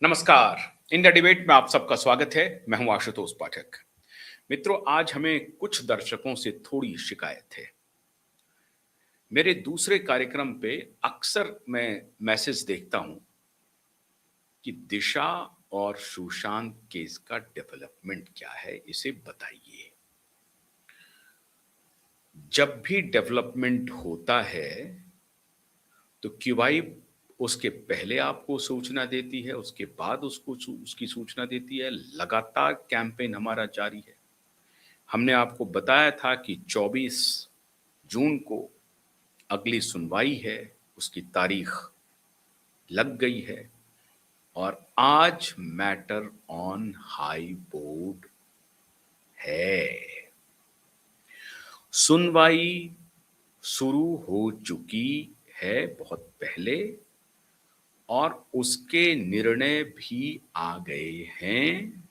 नमस्कार। India debate में आप सबका स्वागत है। मैं हूं आशुतोष पाठक। मित्रों, आज हमें कुछ दर्शकों से थोड़ी शिकायत है। मेरे दूसरे कार्यक्रम पे अक्सर मैं मैसेज देखता हूं कि दिशा और सुशांत केस का डेवलपमेंट क्या है, इसे बताइए। जब भी डेवलपमेंट होता है तो क्यूबाई उसके पहले आपको सूचना देती है, उसके बाद उसकी सूचना देती है। लगातार कैंपेन हमारा जारी है। हमने आपको बताया था कि 24 जून को अगली सुनवाई है, उसकी तारीख लग गई है और आज मैटर ऑन हाई बोर्ड है। सुनवाई शुरू हो चुकी है बहुत पहले और उसके निर्णय भी आ गए हैं।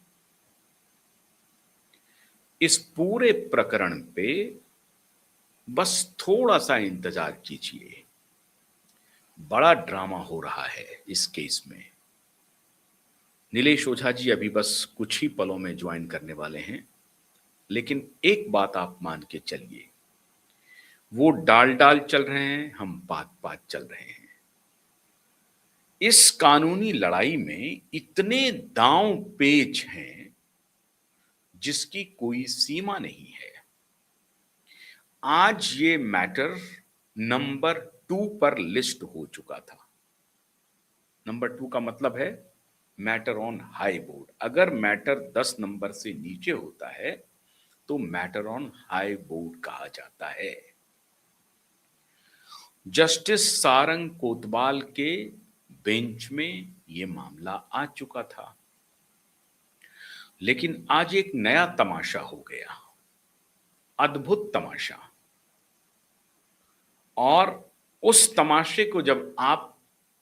इस पूरे प्रकरण पे बस थोड़ा सा इंतजार कीजिए। बड़ा ड्रामा हो रहा है इस केस में। नीलेश ओझा जी अभी बस कुछ ही पलों में ज्वाइन करने वाले हैं, लेकिन एक बात आप मान के चलिए, वो डाल डाल चल रहे हैं, हम बात बात चल रहे हैं। इस कानूनी लड़ाई में इतने दांव पेच हैं जिसकी कोई सीमा नहीं है। आज ये मैटर नंबर 2 पर लिस्ट हो चुका था। नंबर 2 का मतलब है मैटर ऑन हाई बोर्ड। अगर मैटर 10 नंबर से नीचे होता है तो मैटर ऑन हाई बोर्ड कहा जाता है। जस्टिस सारंग कोतवाल के बेंच में यह मामला आ चुका था, लेकिन आज एक नया तमाशा हो गया, अद्भुत तमाशा। और उस तमाशे को जब आप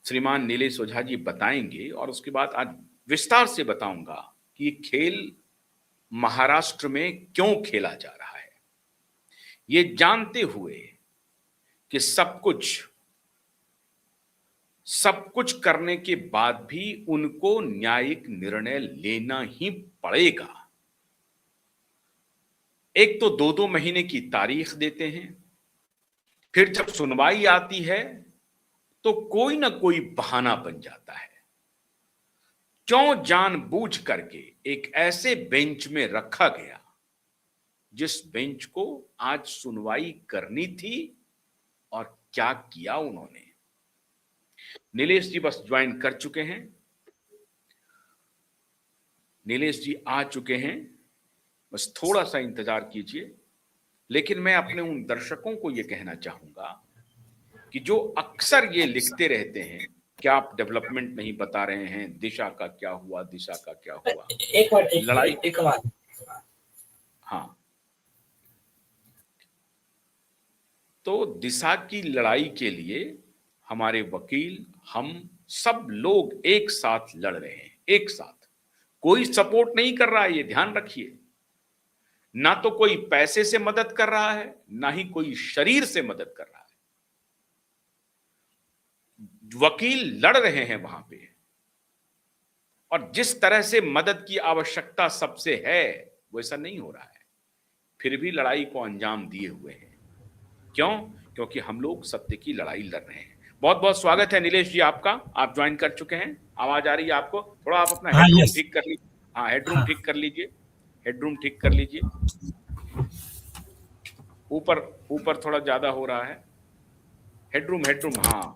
श्रीमान नीलेश ओझा जी बताएंगे और उसके बाद आज विस्तार से बताऊंगा कि ये खेल महाराष्ट्र में क्यों खेला जा रहा है, ये जानते हुए कि सब कुछ करने के बाद भी उनको न्यायिक निर्णय लेना ही पड़ेगा। एक तो 2-2 महीने की तारीख देते हैं, फिर जब सुनवाई आती है तो कोई ना कोई बहाना बन जाता है। क्यों जानबूझ करके एक ऐसे बेंच में रखा गया जिस बेंच को आज सुनवाई करनी थी, और क्या किया उन्होंने। नीलेश जी बस ज्वाइन कर चुके हैं। नीलेश जी आ चुके हैं, बस थोड़ा सा इंतजार कीजिए। लेकिन मैं अपने उन दर्शकों को यह कहना चाहूंगा कि जो अक्सर ये लिखते रहते हैं कि आप डेवलपमेंट नहीं बता रहे हैं, दिशा का क्या हुआ, दिशा का क्या हुआ। लड़ाई एक बात। हाँ, तो दिशा की लड़ाई के लिए हमारे वकील, हम सब लोग एक साथ लड़ रहे हैं, एक साथ। कोई सपोर्ट नहीं कर रहा है, ये ध्यान रखिए। ना तो कोई पैसे से मदद कर रहा है, ना ही कोई शरीर से मदद कर रहा है। वकील लड़ रहे हैं वहां पे, और जिस तरह से मदद की आवश्यकता सबसे है वैसा नहीं हो रहा है। फिर भी लड़ाई को अंजाम दिए हुए हैं। क्यों? क्योंकि हम लोग सत्य की लड़ाई लड़ रहे हैं। बहुत बहुत स्वागत है नीलेश जी आपका, आप ज्वाइन कर चुके हैं। आवाज आ रही है आपको? थोड़ा आप अपना हेडरूम ठीक कर लीजिए। हाँ, हेडरूम ठीक कर लीजिए, हेडरूम ठीक कर लीजिए। ऊपर ऊपर थोड़ा ज्यादा हो रहा है। हेडरूम हेडरूम, हाँ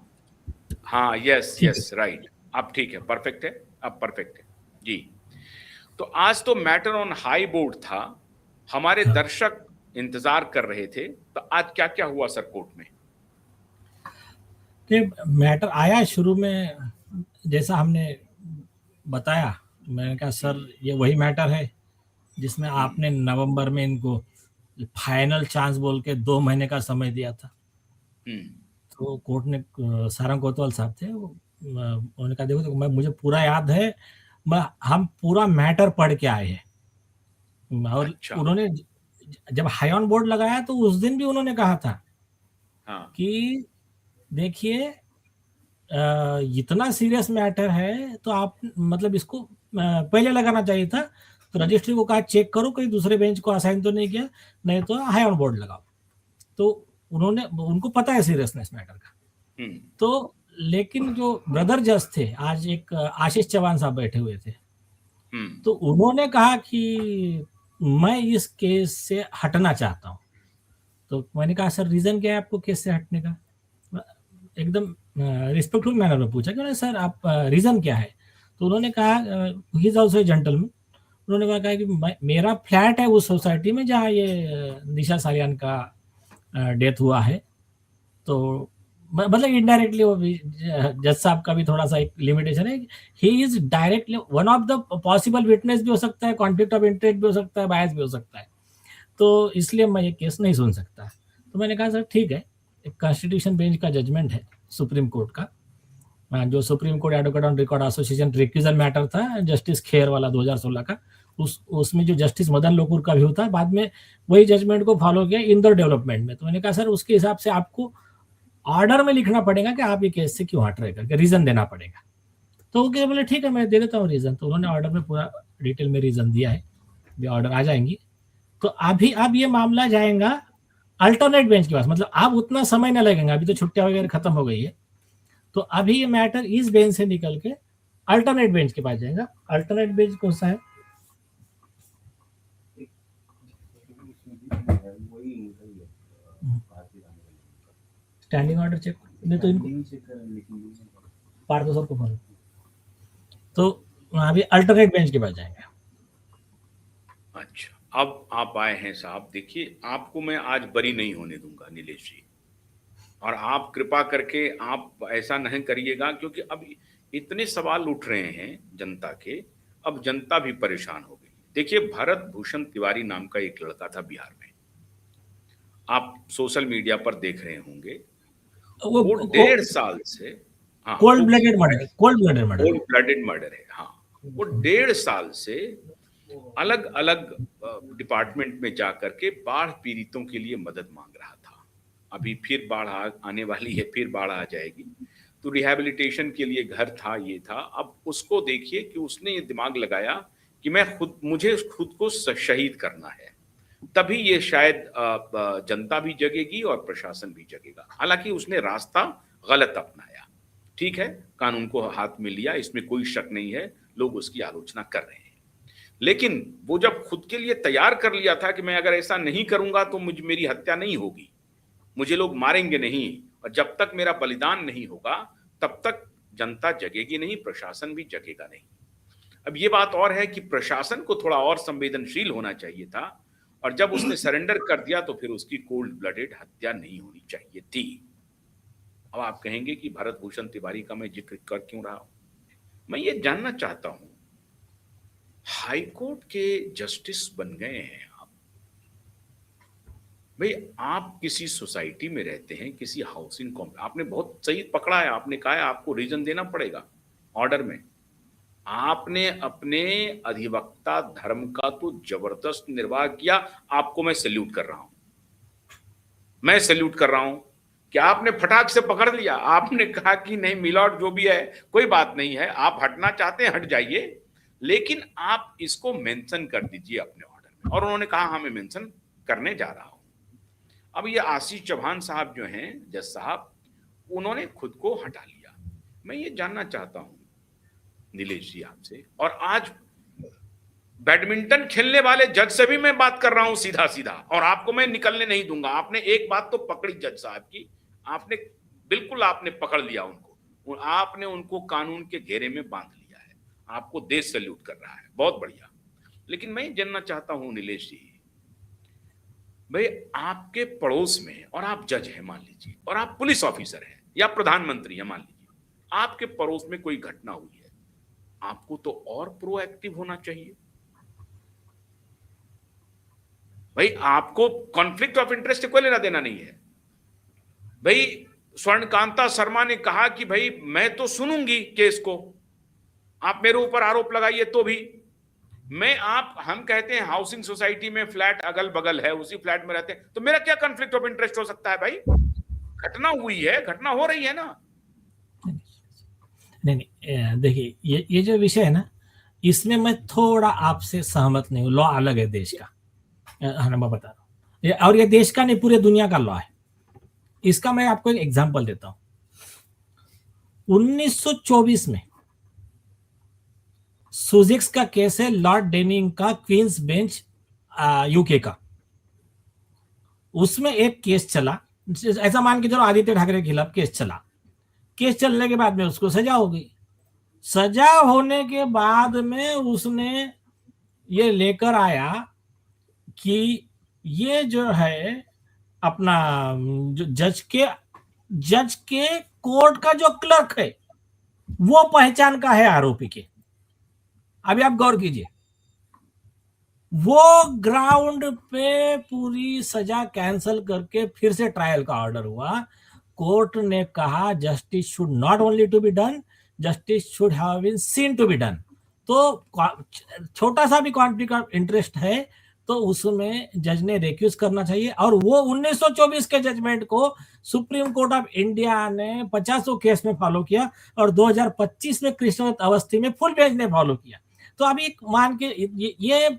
हाँ, यस यस, राइट। अब ठीक है, परफेक्ट है, अब परफेक्ट है जी। तो आज तो मैटर ऑन हाई बोर्ड था, हमारे दर्शक इंतजार कर रहे थे। तो आज क्या क्या हुआ सर कोर्ट में? मैटर आया शुरू में, जैसा हमने बताया, मैंने कहा सर ये वही मैटर है जिसमें आपने नवंबर में इनको फाइनल चांस बोल के 2 महीने का समय दिया था। तो कोर्ट ने, सारंग कोतवाल साहब थे, उन्होंने कहा देखो मुझे पूरा याद है, हम पूरा मैटर पढ़ के आए हैं। और अच्छा। उन्होंने जब हाई ऑन बोर्ड लगाया तो उस दिन भी उन्होंने कहा था हाँ। कि देखिए इतना सीरियस मैटर है तो आप मतलब इसको पहले लगाना चाहिए था। तो रजिस्ट्री को कहा चेक करो कहीं दूसरे बेंच को असाइन तो नहीं किया, नहीं तो हाई ऑन बोर्ड लगाओ। तो उनको पता है सीरियसनेस मैटर का। तो लेकिन जो ब्रदर जज थे, आज एक आशीष चौहान साहब बैठे हुए थे, तो उन्होंने कहा कि मैं इस केस से हटना चाहता हूं। तो मैंने कहा सर रीजन क्या है आपको केस से हटने का? एकदम रिस्पेक्टफुल मैनर में पूछा कि सर आप रीजन क्या है? तो उन्होंने कहा he is also a gentleman, उन्होंने कहा कि मेरा फ्लैट है उस सोसाइटी में जहाँ ये निशा सालियान का डेथ हुआ है। तो मतलब इनडायरेक्टली वो जज साहब का भी थोड़ा सा एक लिमिटेशन है, he is directly one of the possible witness भी हो सकता है, कॉन्फ्लिक्ट ऑफ इंटरेस्ट भी हो सकता है, बायस भी हो सकता है, तो इसलिए मैं ये केस नहीं सुन सकता। तो मैंने कहा सर ठीक है, एक कॉन्स्टिट्यूशन बेंच का जजमेंट है सुप्रीम कोर्ट का, जो supreme court advocate on record association recusal matter था जस्टिस खेर वाला 2016 का, उसमें जो जस्टिस मदन लोकुर का व्यू था, बाद में वही जजमेंट को फॉलो किया इंदौर डेवलपमेंट में। तो मैंने कहा सर उसके हिसाब से आपको ऑर्डर में लिखना पड़ेगा कि आप ये केस से क्यों हट रहे करके रीजन देना पड़ेगा। तो वो बोले ठीक है मैं दे देता हूँ रीजन। तो उन्होंने ऑर्डर में पूरा डिटेल में रीजन दिया है, ये ऑर्डर आ जाएंगी। तो अभी अब ये मामला जाएगा अल्टरनेट बेंच के पास, मतलब अब उतना समय न लगेगा, अभी तो छुट्टियां वगैरह खत्म हो गई है। तो अभी ये मैटर इस बेंच से निकल के अल्टरनेट बेंच के पास जाएगा। अल्टरनेट बेंच कौन सा है? स्टैंडिंग ऑर्डर चेक नहीं तो इनको पार्थ सर को बोलो, तो अभी अल्टरनेट बेंच के पास जाएंगे। अच्छा, अब आप आए हैं साहब, देखिए आपको मैं आज बरी नहीं होने दूंगा नीलेश जी, और आप कृपा करके आप ऐसा नहीं करिएगा, क्योंकि अब इतने सवाल उठ रहे हैं जनता के, अब जनता भी परेशान हो गई। देखिए भरत भूषण तिवारी नाम का एक लड़का था बिहार में, आप सोशल मीडिया पर देख रहे होंगे, वो 1.5 साल से, हाँ कोल्ड ब्लडेड मर्डर है, हाँ वो 1.5 साल से अलग अलग डिपार्टमेंट में जाकर के बाढ़ पीड़ितों के लिए मदद मांग रहा था। अभी फिर बाढ़ आने वाली है, फिर बाढ़ आ जाएगी, तो रिहैबिलिटेशन के लिए घर था, ये था। अब उसको देखिए कि उसने ये दिमाग लगाया कि मुझे खुद को शहीद करना है, तभी ये शायद जनता भी जगेगी और प्रशासन भी जगेगा। हालांकि उसने रास्ता गलत अपनाया, ठीक है, कानून को हाथ में लिया, इसमें कोई शक नहीं है, लोग उसकी आलोचना कर रहे हैं, लेकिन वो जब खुद के लिए तैयार कर लिया था कि मैं अगर ऐसा नहीं करूंगा तो मेरी हत्या नहीं होगी, मुझे लोग मारेंगे नहीं, और जब तक मेरा बलिदान नहीं होगा तब तक जनता जगेगी नहीं, प्रशासन भी जगेगा नहीं। अब ये बात और है कि प्रशासन को थोड़ा और संवेदनशील होना चाहिए था, और जब उसने सरेंडर कर दिया तो फिर उसकी कोल्ड ब्लडेड हत्या नहीं होनी चाहिए थी। अब आप कहेंगे कि भरत भूषण तिवारी का मैं जिक्र कर क्यों रहा हूं? मैं ये जानना चाहता हूं, हाई कोर्ट के जस्टिस बन गए हैं आप, भाई आप किसी सोसाइटी में रहते हैं, किसी हाउसिंग कॉम्प्लेक्स, आपने बहुत सही पकड़ा है, आपने कहा है आपको रीजन देना पड़ेगा ऑर्डर में, आपने अपने अधिवक्ता धर्म का तो जबरदस्त निर्वाह किया, आपको मैं सैल्यूट कर रहा हूं, मैं सैल्यूट कर रहा हूं कि आपने फटाक से पकड़ लिया, आपने कहा कि नहीं मिलॉर्ड जो भी है कोई बात नहीं है, आप हटना चाहते हैं हट जाइए, लेकिन आप इसको मेंशन कर दीजिए अपने ऑर्डर में। और उन्होंने कहा हाँ मैं मेंशन करने जा रहा हूं। अब ये आशीष चौहान साहब जो हैं जज साहब, उन्होंने खुद को हटा लिया। मैं ये जानना चाहता हूं नीलेश जी आपसे, और आज बैडमिंटन खेलने वाले जज से भी मैं बात कर रहा हूं सीधा सीधा, और आपको मैं निकलने नहीं दूंगा। आपने एक बात तो पकड़ी जज साहब की, आपने बिल्कुल आपने पकड़ लिया उनको, आपने उनको कानून के घेरे में बांध लिया है, आपको देश सैल्यूट कर रहा है, बहुत बढ़िया। लेकिन मैं जानना चाहता हूं नीलेश जी, भाई आपके पड़ोस में, और आप जज हैं मान लीजिए, और आप पुलिस ऑफिसर हैं या प्रधानमंत्री हैं मान लीजिए, आपके पड़ोस में कोई घटना हुई है, आपको तो और प्रोएक्टिव होना चाहिए। भाई आपको कॉन्फ्लिक्ट ऑफ इंटरेस्ट से कोई लेना देना नहीं है। भाई स्वर्णकांता शर्मा ने कहा कि भाई मैं तो सुनूंगी केस को, आप मेरे ऊपर आरोप लगाइए तो भी हम कहते हैं हाउसिंग सोसाइटी में फ्लैट अगल बगल है, उसी फ्लैट में रहते हैं, तो मेरा क्या कॉन्फ्लिक्ट ऑफ इंटरेस्ट हो सकता है? भाई घटना हुई है, घटना हो रही है ना, नहीं, देखिए ये जो विषय है ना, इसमें मैं थोड़ा आपसे सहमत नहीं हूँ। लॉ अलग है देश का, मैं बता रहा हूँ, और ये देश का नहीं, पूरे दुनिया का लॉ है। इसका मैं आपको एक एग्जांपल देता हूँ। 1924 में सुजेक्स का केस है, लॉर्ड डेनिंग का, क्वींस बेंच, यूके का। उसमें एक केस चला, ऐसा मान के चलो आदित्य ठाकरे के खिलाफ केस चला। केस चलने के बाद में उसको सजा हो गई। सजा होने के बाद में उसने ये लेकर आया कि ये जो है अपना जो जज के कोर्ट का जो क्लर्क है वो पहचान का है आरोपी के। अभी आप गौर कीजिए, वो ग्राउंड पे पूरी सजा कैंसिल करके फिर से ट्रायल का ऑर्डर हुआ। कोर्ट ने कहा justice should not only to be done, justice should have been seen to be done. तो छोटा सा भी कॉन्फ्लिक्ट ऑफ इंटरेस्ट है तो उसमें जज ने रेक्यूज करना चाहिए। और वो 1924 के जजमेंट को सुप्रीम कोर्ट ऑफ इंडिया ने 50 केस में फॉलो किया और 2025 में कृष्णदत्त अवस्थी में फुल बेंच ने फॉलो किया। तो अभी मान के ये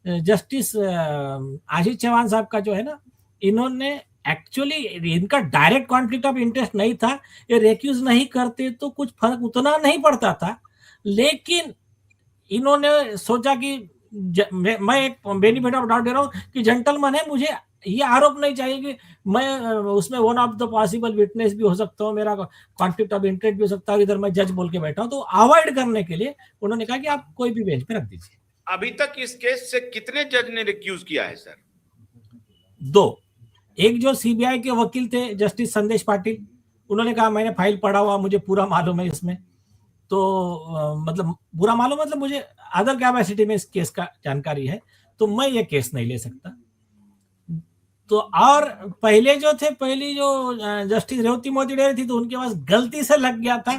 जस्टिस आशीष चौहान साहब का जो है ना, इन्होंने एक्चुअली, इनका डायरेक्ट कॉन्फ्लिक्ट ऑफ इंटरेस्ट नहीं था, ये रेक्यूज नहीं करते तो कुछ फर्क उतना नहीं पड़ता था। लेकिन इन्होंने सोचा कि मैं एक बेनिफिट ऑफ डाउट दे रहा हूं कि जेंटलमैन है, मुझे ये आरोप नहीं चाहिए कि मैं उसमें one of the possible witness भी हो सकता हूँ, मेरा कॉन्फ्लिक्ट ऑफ इंटरेस्ट भी हो सकता है, इधर मैं जज बोल के बैठा हूं। तो अवॉइड करने के लिए उन्होंने कहा कि आप कोई भी बेंच पे रख दीजिए। अभी तक इस केस से कितने जज ने रिक्यूज किया है सर? 2। एक जो सीबीआई के वकील थे जस्टिस संदेश पाटिल, उन्होंने कहा मैंने फाइल पढ़ा हुआ, मुझे पूरा मालूम है इसमें। तो मतलब पूरा मालूम, मतलब मुझे अदर कैपेसिटी में इस केस का जानकारी है, तो मैं ये केस नहीं ले सकता। तो और पहले जो थे, पहली जो जस्टिस रेवती मोदी डेरे थी, तो उनके पास गलती से लग गया था,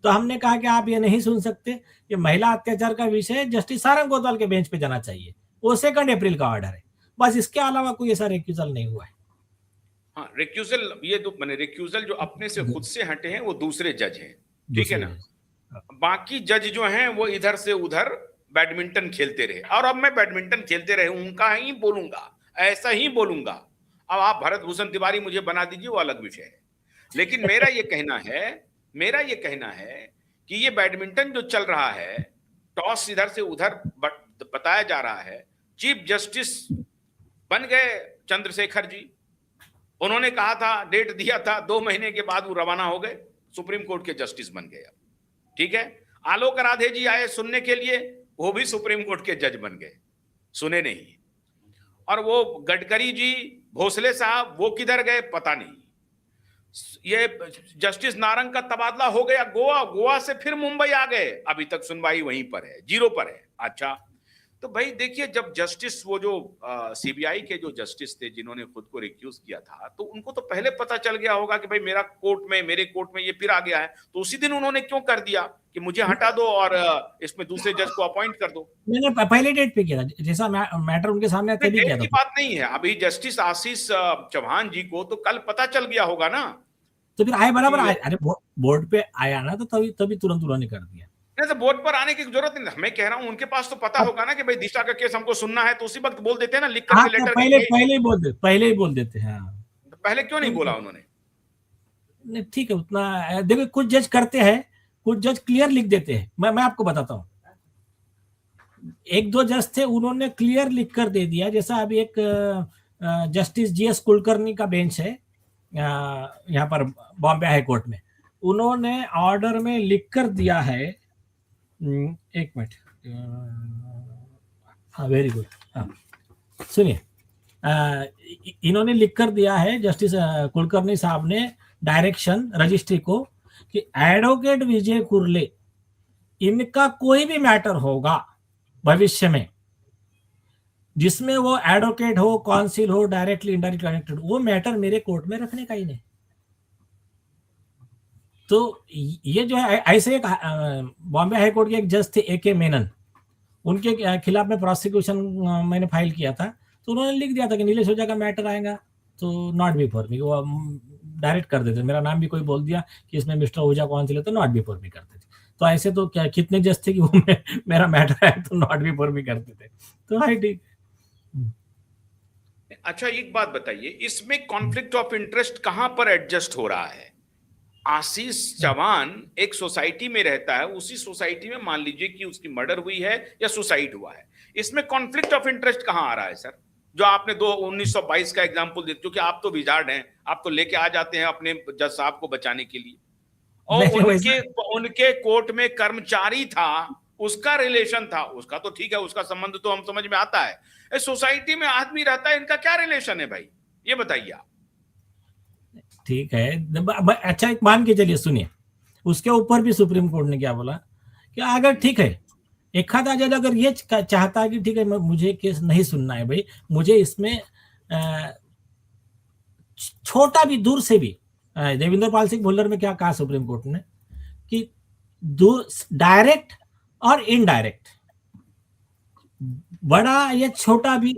तो हमने कहा कि आप ये नहीं सुन सकते, ये महिला अत्याचार का विषय जस्टिस सारंग गोदवाल के बेंच पे जाना चाहिए। वो 2 अप्रैल का ऑर्डर है, बस इसके अलावा कोई ऐसा रिक्यूजल नहीं हुआ है। हाँ, रिक्यूजल, ये तो मैंने रिक्यूजल जो अपने से खुद से हटे हैं वो दूसरे जज हैं, ठीक है ना। बाकी जज जो हैं वो इधर से उधर बैडमिंटन खेलते रहे, और अब मैं बैडमिंटन खेलते रहे उनका ही बोलूंगा, ऐसा ही बोलूंगा। अब आप भरत भूषण तिवारी मुझे बना दीजिए, वो अलग विषय है। लेकिन मेरा ये कहना है कि ये बैडमिंटन जो चल रहा है, टॉस इधर से उधर बताया जा रहा है। चीफ जस्टिस बन गए चंद्रशेखर जी, उन्होंने कहा था, डेट दिया था, 2 महीने के बाद वो रवाना हो गए, सुप्रीम कोर्ट के जस्टिस बन गए। ठीक है, आलोक राधे जी आए सुनने के लिए, वो भी सुप्रीम कोर्ट के जज बन गए, सुने नहीं। और वो गडकरी जी, भोसले साहब, वो किधर गए पता नहीं। ये जस्टिस नारंग का तबादला हो गया गोवा से फिर मुंबई आ गए, अभी तक सुनवाई वहीं पर है, 0 पर है। अच्छा, तो भाई देखिए, जब जस्टिस वो जो सीबीआई के जो जस्टिस थे जिन्होंने खुद को रिक्यूज किया था, तो उनको तो पहले पता चल गया होगा कि भाई मेरे कोर्ट में ये फिर आ गया है, तो उसी दिन उन्होंने क्यों कर दिया कि मुझे हटा दो और इसमें दूसरे जज को अपॉइंट कर दो। मैंने पहले डेट पे किया था, जैसा मैटर उनके सामने तभी किया था। की बात नहीं है, अभी जस्टिस आशीष चौहान जी को तो कल पता चल गया होगा ना, तो फिर आए बराबर आए, अरे बोर्ड पे आया ना, तो तभी तुरंत उन्होंने कर दिया। नहीं, तो बोर्ड पर आने की जरूरत नहीं, मैं कह रहा हूं उनके पास तो पता होगा ना कि भाई दिशा का केस हमको सुनना है, तो उसी वक्त बोल देते हैं ना, लिख करके लेटर। पहले ही बोल देते हैं। तो पहले क्यों नहीं बोला उन्होंने? नहीं, ठीक है, उतना देखो, कुछ जज करते हैं, कुछ जज क्लियर लिख देते हैं। मैं आपको बताता हूँ, 1-2 जज थे, उन्होंने क्लियर लिख कर दे दिया। जैसा अभी एक जस्टिस जीएस कुलकर्णी का बेंच है यहाँ पर बॉम्बे हाई कोर्ट में, उन्होंने ऑर्डर में लिख कर दिया है, एक मिनट, हाँ वेरी गुड, हाँ सुनिए, इन्होंने लिख कर दिया है जस्टिस कुलकर्णी साहब ने डायरेक्शन रजिस्ट्री को कि एडवोकेट विजय कुर्ले, इनका कोई भी मैटर होगा भविष्य में जिसमें वो एडवोकेट हो, काउंसिल हो, डायरेक्टली इनडायरेक्टली कनेक्टेड, वो मैटर मेरे कोर्ट में रखने का ही नहीं। तो ये जो है, ऐसे एक बॉम्बे हाई कोर्ट के एक जज थे AK मेनन, उनके खिलाफ में प्रोसिक्यूशन मैंने फाइल किया था, तो उन्होंने लिख दिया था कि नीलेश ओझा का मैटर आएगा तो नॉट बिफोर मी, वो डायरेक्ट कर देते, मेरा नाम भी कोई बोल दिया कि इसमें मिस्टर आहूजा कौन से लेते, नॉट बिफोर भी करते थे। तो ऐसे तो क्या कितने जज थे कि वो मेरा मैटर है तो नॉट बिफोर भी करते थे, तो हाई ठीक। अच्छा एक बात बताइए, इसमें कॉन्फ्लिक्ट ऑफ इंटरेस्ट कहां पर एडजस्ट हो रहा है? आशीष चौहान एक सोसाइटी में रहता है, उसी सोसाइटी में मान लीजिए कि उसकी मर्डर हुई है या सुसाइड हुआ है, इसमें कॉन्फ्लिक्ट ऑफ इंटरेस्ट कहां आ रहा है सर? जो आपने 1922 का एग्जांपल दिया, क्योंकि आप तो विजार्ड हैं, आप तो लेके आ जाते हैं अपने जज साहब को बचाने के लिए, और उनके उनके कोर्ट में कर्मचारी था, उसका रिलेशन था, उसका तो ठीक है, उसका संबंध तो हम समझ में आता है। सोसाइटी में आदमी रहता है, इनका क्या रिलेशन है भाई, ये बताइए आप। ठीक है, अच्छा एक मान के चलिए, सुनिए, उसके ऊपर भी सुप्रीम कोर्ट ने क्या बोला कि अगर ठीक है, एक आधा जज अगर ये चाहता है कि ठीक है मुझे केस नहीं सुनना है भाई, मुझे इसमें छोटा भी दूर से भी, देवेंद्र पाल सिंह भुल्लर में क्या कहा सुप्रीम कोर्ट ने कि दूर, डायरेक्ट और इनडायरेक्ट, बड़ा या छोटा भी,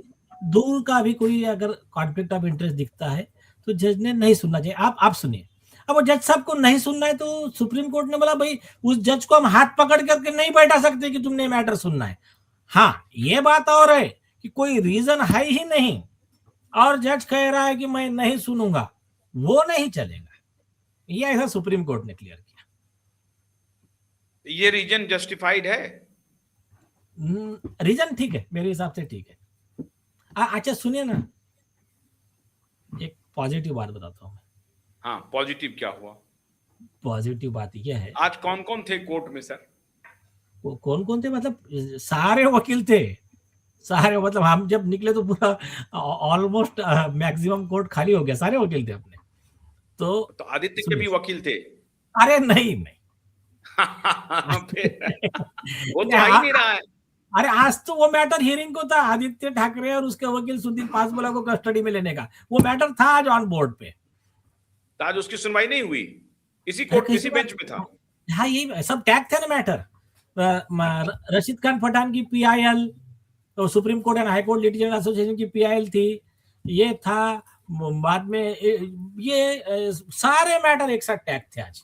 दूर का भी कोई अगर कॉन्फ्लिक्ट ऑफ इंटरेस्ट दिखता है तो जज ने नहीं सुनना चाहिए। आप सुनिए, अब वो जज साहब को नहीं सुनना है तो सुप्रीम कोर्ट ने बोला भाई उस जज को हम हाथ पकड़ करके नहीं बैठा सकते कि तुमने मैटर सुनना है। हाँ, ये बात और है कि कोई रीजन है ही नहीं और जज कह रहा है कि मैं नहीं सुनूंगा, वो नहीं चलेगा, ये ऐसा सुप्रीम कोर्ट ने क्लियर किया। ये रीजन जस्टिफाइड है? रीजन ठीक है, मेरे हिसाब से ठीक है। अच्छा सुनिए ना, एक पॉजिटिव बात बताता हूँ। हाँ, पॉजिटिव क्या हुआ? पॉजिटिव बात यह है, आज कौन कौन थे कोर्ट में सर? कौन कौन थे मतलब सारे वकील थे, सारे, मतलब हम जब निकले तो पूरा ऑलमोस्ट मैक्सिमम कोर्ट खाली हो गया, सारे वकील थे अपने। तो आदित्य के भी वकील थे? अरे नहीं नहीं वो तो आ ही नहीं रहा है। अरे आज तो वो मैटर हियरिंग को था, आदित्य ठाकरे और उसके वकील सुदीप पासवाला को कस्टडी में लेने का, वो मैटर था आज ऑन बोर्ड पे। तो आज उसकी सुनवाई नहीं हुई, इसी कोर्ट इसी बेंच में था। हाँ, यही सब टैग थे ना मैटर, रशीद खान पठान की पीआईएल, तो supreme court and high court litigation association की पीआईएल थी, ये था बाद में, ये सारे मैटर एक साथ टैग थे आज।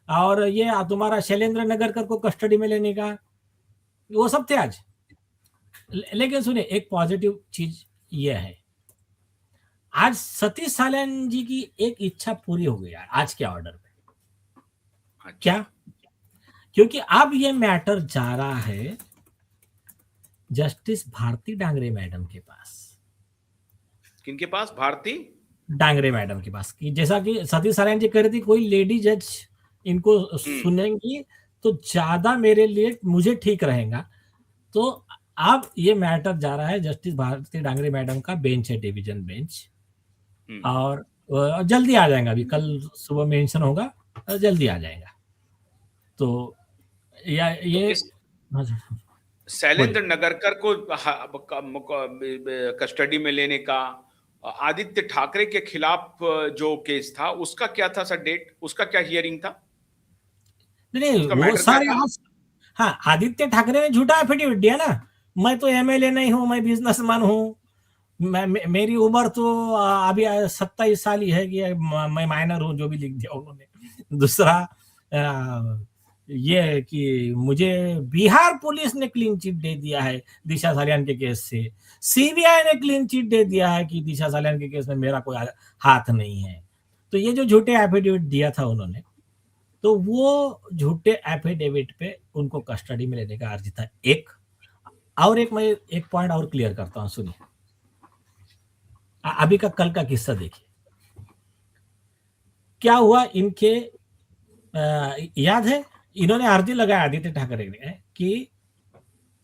और ये तुम्हारा शैलेंद्र नगरकर को कस्टडी में लेने का, वो सब थे आज। लेकिन सुनिए, एक पॉजिटिव चीज ये है, आज सतीश सालन जी की एक इच्छा पूरी हो गई आज के ऑर्डर में। क्या? क्योंकि अब ये मैटर जा रहा है जस्टिस भारती डांगरे मैडम के पास। किनके पास? भारती डांगरे मैडम के पास, कि जैसा कि सतीश सालन जी कह रही थी कोई लेडी जज इनको सुनेंगी तो ज्यादा मेरे लिए, मुझे ठीक रहेगा। तो अब ये मैटर जा रहा है जस्टिस भारती डांगरे मैडम का बेंच है, डिवीजन बेंच, और जल्दी आ जाएगा, अभी कल सुबह मेंशन होगा, जल्दी आ जाएगा। तो ये शैलेंद्र नगरकर को कस्टडी में लेने का, आदित्य ठाकरे के खिलाफ जो केस था उसका क्या था सर डेट, उसका क्या हियरिंग था? नहीं, वो सारे, हाँ, आदित्य ठाकरे ने झूठा एफिडेविट दिया ना, मैं तो एमएलए नहीं हूं, मैं बिजनेसमैन हूं, मेरी उम्र तो अभी 27 साल ही है कि मैं माइनर हूं, जो भी लिख दिया उन्होंने। दूसरा ये कि मुझे बिहार पुलिस ने क्लीन चिट दे दिया है दिशा सालियान के केस से, सीबीआई ने क्लीन चिट दे दिया है कि दिशा सालियान के केस में मेरा कोई हाथ नहीं है। तो ये जो झूठे एफिडेविट दिया था उन्होंने, तो वो झूठे एफिडेविट पे उनको कस्टडी में लेने का अर्जी था। एक और मैं एक पॉइंट और क्लियर करता हूं, सुनिए, अभी का कल का किस्सा देखिए क्या हुआ। इनके याद है, इन्होंने अर्जी लगाया आदित्य ठाकरे ने कि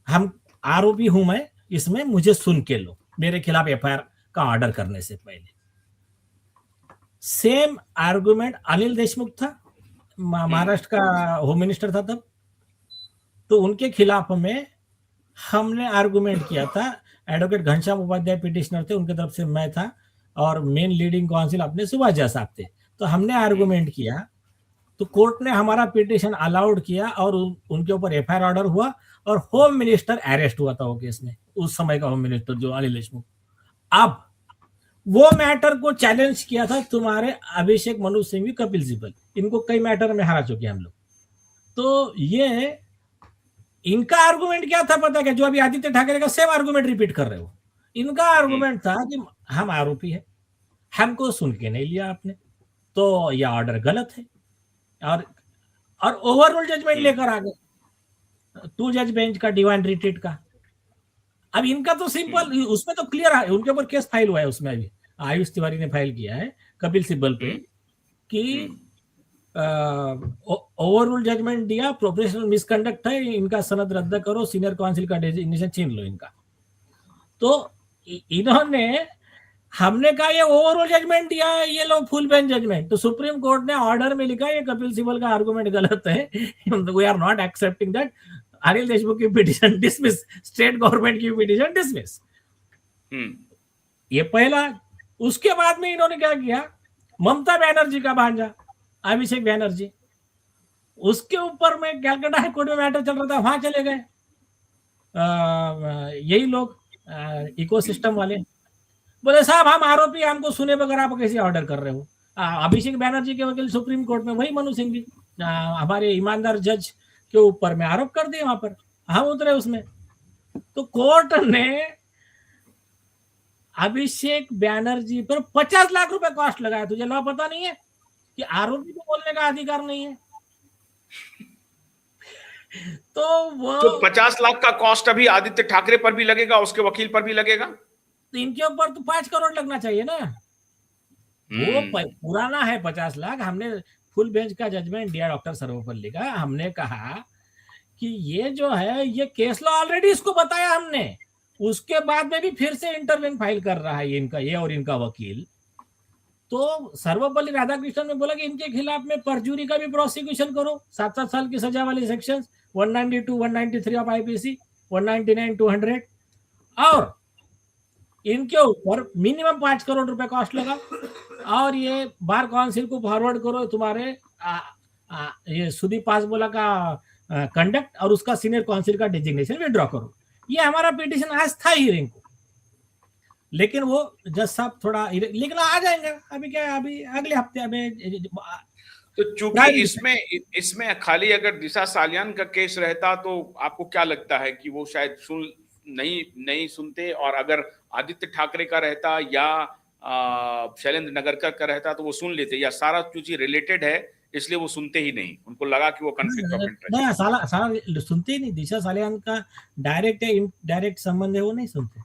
हम आरोपी हूं मैं, इसमें मुझे सुन के लो, मेरे खिलाफ एफआईआर का ऑर्डर करने से पहले। सेम आर्गुमेंट अनिल देशमुख था, महाराष्ट्र का होम मिनिस्टर था तब, तो उनके खिलाफ में हमने आर्गुमेंट किया था। एडवोकेट घनश्याम उपाध्याय पिटिशनर थे, उनके तरफ से मैं था, और मेन लीडिंग काउंसिल अपने सुभाष झा साहब थे। तो हमने आर्गुमेंट किया, तो कोर्ट ने हमारा पिटिशन अलाउड किया और उनके ऊपर एफआईआर ऑर्डर हुआ, और होम मिनिस्टर अरेस्ट हुआ था वो केस में, उस समय का होम मिनिस्टर जो अनिल देशमुख। अब वो मैटर को चैलेंज किया था तुम्हारे अभिषेक मनु सिंघवी, कपिल सिब्बल, इनको कई मैटर में हरा चुके हैं हम लोग। तो ये इनका आर्गुमेंट क्या था पता क्या, जो अभी आदित्य ठाकरे का सेम आर्गुमेंट रिपीट कर रहे हो। इनका आर्गुमेंट था कि हम आरोपी है, हमको सुन के नहीं लिया आपने, तो यह ऑर्डर गलत है, और ओवरऑल जजमेंट लेकर आ गए 2 जज बेंच का, डिवाइन रिट्रीट का। अब इनका तो सिंपल, उसमें तो क्लियर है, उनके ऊपर केस फाइल हुआ है, उसमें अभी आयुष तिवारी ने फाइल किया है कपिल सिब्बल पे कि ओवरऑल जजमेंट दिया, प्रोफेशनल मिसकंडक्ट है, इनका सनद रद्द करो, सीनियर काउंसिल का डेजिग्नेशन छीन लो इनका। तो इन्होंने, हमने कहा ये ओवरऑल जजमेंट दिया है, ये लो फुल बेंच जजमेंट। तो सुप्रीम कोर्ट ने ऑर्डर में लिखा ये कपिल सिब्बल का आर्गुमेंट गलत है, we are not accepting that, Anil Deshmukh की पिटीशन डिसमिस, स्टेट गवर्नमेंट की पिटीशन डिसमिस। ये पहला। उसके बाद में इन्होंने क्या किया, ममता बनर्जी का भांजा अभिषेक बनर्जी, उसके ऊपर में कलकत्ता हाई कोर्ट में मैटर चल रहा था, वहां चले गए यही लोग इकोसिस्टम वाले, बोले साहब हम आरोपी, हमको सुने बगैर आप कैसे ऑर्डर कर रहे हो। अभिषेक बनर्जी के वकील सुप्रीम कोर्ट में वही मनु सिंघवी, हमारे ईमानदार जज के ऊपर में आरोप कर दिए, वहां पर हम उतरे उसमें। तो कोर्ट ने अभिषेक बनर्जी पर 50 लाख रुपए कॉस्ट लगाया। तुझे लॉ पता नहीं है कि आरोपी को बोलने का अधिकार नहीं है। तो वो तो 50 लाख का कॉस्ट अभी आदित्य ठाकरे पर भी लगेगा, उसके वकील पर भी लगेगा, तो इनके ऊपर तो 5 करोड़ लगना चाहिए ना। वो पुराना है 50 लाख। हमने फुल बेंच का जजमेंट दिया डॉक्टर सर्वपल्ली का, हमने कहा कि ये जो है ये केस लॉ ऑलरेडी इसको बताया हमने, उसके बाद में भी फिर से इंटरवेन फाइल कर रहा है इनका ये और इनका वकील। तो सर्वपल्ली राधाकृष्णन ने बोला कि इनके खिलाफ में परजुरी का भी प्रोसिक्यूशन करो, 7-7 साल की सजा वाली सेक्शन 192, 193 ऑफ आईपीसी, 199, 200, और इनके ऊपर मिनिमम 5 करोड़ रुपए कॉस्ट लगा, और ये बार काउंसिल को फॉरवर्ड करो तुम्हारे ये सुदीप पासबोला का कंडक्ट और उसका सीनियर काउंसिल का डेजिग्नेशन विड्रॉ करो। ये हमारा पिटीशन आज था हियरिंग को, लेकिन वो जज साहब थोड़ा, लेकिन आ जाएंगे अभी, क्या अभी अगले हफ्ते में। तो चूंकि इसमें खाली अगर दिशा सालियान का केस रहता तो आपको क्या लगता है कि वो शायद नहीं सुनते, और अगर आदित्य ठाकरे का रहता या शैलेंद्र नगरकर का रहता तो वो सुन लेते, या सारा चूंकि रिलेटेड है इसलिए वो सुनते ही नहीं, उनको लगा कि वो कॉन्फ्लिक्ट ऑफ इंटरेस्ट नहीं, सारा सुनते ही नहीं। दिशा सालियान का डायरेक्ट है इनडायरेक्ट संबंध है, वो नहीं सुनते।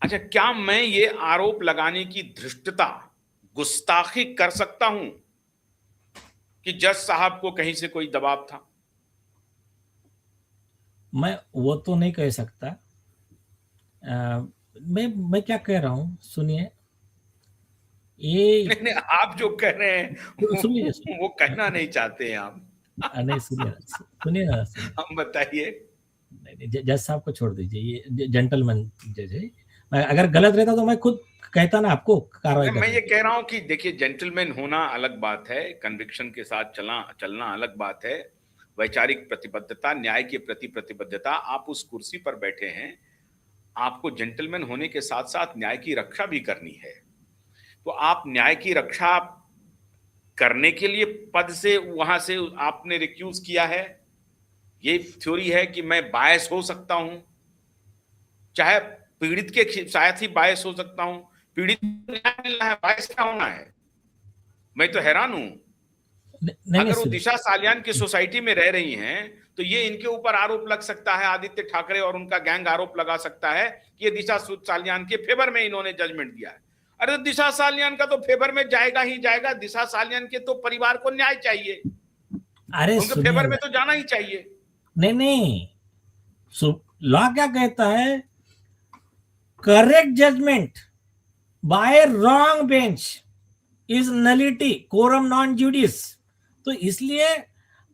अच्छा, क्या मैं ये आरोप लगाने की धृष्टता, गुस्ताखी कर सकता हूं कि जज साहब को कहीं से कोई दबाव था? मैं वो तो नहीं कह सकता। मैं क्या कह रहा हूं, सुनिए। ये नहीं, आप जो कह रहे हैं सुनिए, वो कहना नहीं चाहते हैं आप। नहीं, सुनिए ना, हम बताइए। जज साहब को छोड़ दीजिए, ये जेंटलमैन जज है। अगर गलत रहता तो मैं खुद कहता ना आपको कार्रवाई। मैं ये कह रहा हूं कि देखिए, जेंटलमैन होना अलग बात है, कन्विक्शन के साथ चलना अलग बात है, वैचारिक प्रतिबद्धता, न्याय के प्रति प्रतिबद्धता। आप उस कुर्सी पर बैठे हैं, आपको जेंटलमैन होने के साथ साथ न्याय की रक्षा भी करनी है। तो आप न्याय की रक्षा करने के लिए पद से वहां से आपने रिक्यूज किया है। ये थ्योरी है कि मैं बायस हो सकता हूं, चाहे पीड़ित के साथ ही बायस हो सकता हूं। पीड़ित को न्याय मिलना है, बायस क्या होना है? मैं तो हैरान हूं। अगर वो दिशा सालियान की सोसाइटी में रह रही हैं तो ये इनके ऊपर आरोप लग सकता है, आदित्य ठाकरे और उनका गैंग आरोप लगा सकता है कि ये दिशा सालियान के फेवर में इन्होंने जजमेंट दिया है। अरे दिशा सालियान का तो फेवर में जाएगा ही जाएगा, दिशा सालियान के तो परिवार को न्याय चाहिए, अरे उनके फेवर में तो जाना ही चाहिए। नहीं, लॉ क्या कहता है, correct judgement by wrong bench is nullity coram non judice. तो इसलिए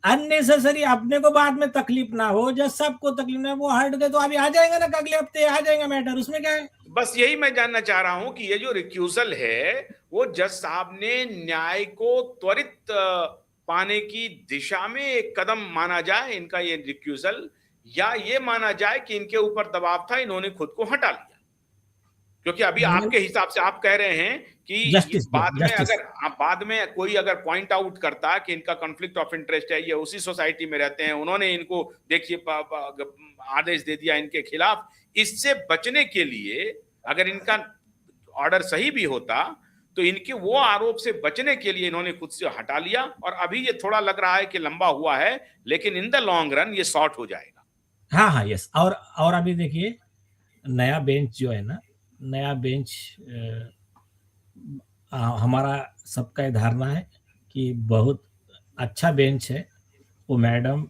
अननेसेसरी अपने को बाद में तकलीफ ना हो, जज साहब को तकलीफ ना, वो हट गए तो अभी आ जाएगा ना, अगले हफ्ते आ जाएगा मैटर, उसमें क्या है। बस यही मैं जानना चाह रहा हूं कि ये जो रिक्यूजल है वो जज साहब ने न्याय को त्वरित पाने की दिशा में एक कदम माना जाए इनका ये रिक्यूजल, या ये माना जाए कि इनके ऊपर दबाव था, इन्होंने खुद को हटा लिया? क्योंकि अभी आपके हिसाब से आप कह रहे हैं कि जस्टिस बाद में कोई अगर पॉइंट आउट करता कि इनका कॉन्फ्लिक्ट ऑफ इंटरेस्ट है, ये उसी सोसाइटी में रहते हैं, उन्होंने इनको देखिए आदेश दे दिया इनके खिलाफ, इससे बचने के लिए अगर इनका ऑर्डर सही भी होता तो इनके वो आरोप से बचने के लिए इन्होंने खुद से हटा लिया, और अभी ये थोड़ा लग रहा है कि लंबा हुआ है, लेकिन इन द लॉन्ग रन ये शॉर्ट हो जाएगा। हाँ हाँ यस। और अभी देखिए नया बेंच जो है ना, नया बेंच हमारा सबका धारणा है कि बहुत अच्छा बेंच है। वो मैडम